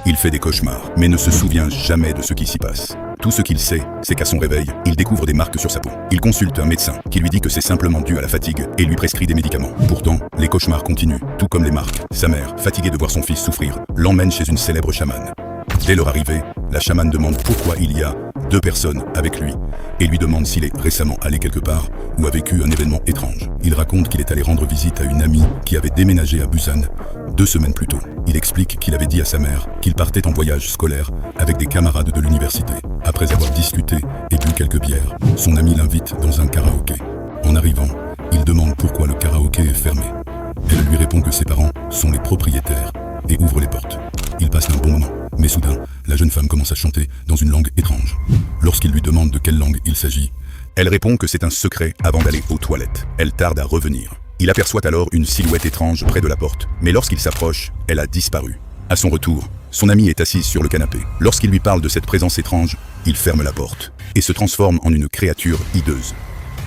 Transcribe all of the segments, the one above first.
Il fait des cauchemars, mais ne se souvient jamais de ce qui s'y passe. Tout ce qu'il sait, c'est qu'à son réveil, il découvre des marques sur sa peau. Il consulte un médecin qui lui dit que c'est simplement dû à la fatigue et lui prescrit des médicaments. Pourtant, les cauchemars continuent, tout comme les marques. Sa mère, fatiguée de voir son fils souffrir, l'emmène chez une célèbre chamane. Dès leur arrivée, la chamane demande pourquoi il y a 2 personnes avec lui et lui demande s'il est récemment allé quelque part ou a vécu un événement étrange. Il raconte qu'il est allé rendre visite à une amie qui avait déménagé à Busan 2 semaines plus tôt. Il explique qu'il avait dit à sa mère qu'il partait en voyage scolaire avec des camarades de l'université. Après avoir discuté et bu quelques bières, son ami l'invite dans un karaoké. En arrivant, il demande pourquoi le karaoké est fermé. Elle lui répond que ses parents sont les propriétaires et ouvre les portes. Il passe un bon moment, mais soudain, la jeune femme commence à chanter dans une langue étrange. Lorsqu'il lui demande de quelle langue il s'agit, elle répond que c'est un secret avant d'aller aux toilettes. Elle tarde à revenir. Il aperçoit alors une silhouette étrange près de la porte, mais lorsqu'il s'approche, elle a disparu. À son retour, son amie est assise sur le canapé. Lorsqu'il lui parle de cette présence étrange, il ferme la porte et se transforme en une créature hideuse.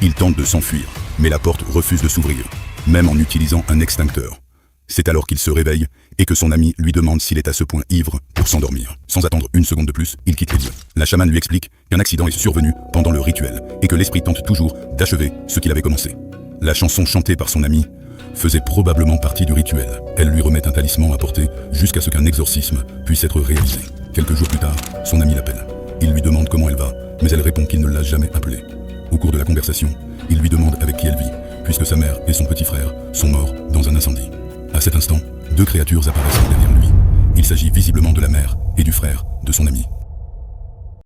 Il tente de s'enfuir, mais la porte refuse de s'ouvrir, même en utilisant un extincteur. C'est alors qu'il se réveille et que son ami lui demande s'il est à ce point ivre pour s'endormir. Sans attendre une seconde de plus, il quitte les lieux. La chamane lui explique qu'un accident est survenu pendant le rituel et que l'esprit tente toujours d'achever ce qu'il avait commencé. La chanson chantée par son ami faisait probablement partie du rituel. Elle lui remet un talisman à porter jusqu'à ce qu'un exorcisme puisse être réalisé. Quelques jours plus tard, son ami l'appelle. Il lui demande comment elle va, mais elle répond qu'il ne l'a jamais appelée. Au cours de la conversation, il lui demande avec qui elle vit, puisque sa mère et son petit frère sont morts dans un incendie. À cet instant, 2 créatures apparaissent derrière lui. Il s'agit visiblement de la mère et du frère de son ami.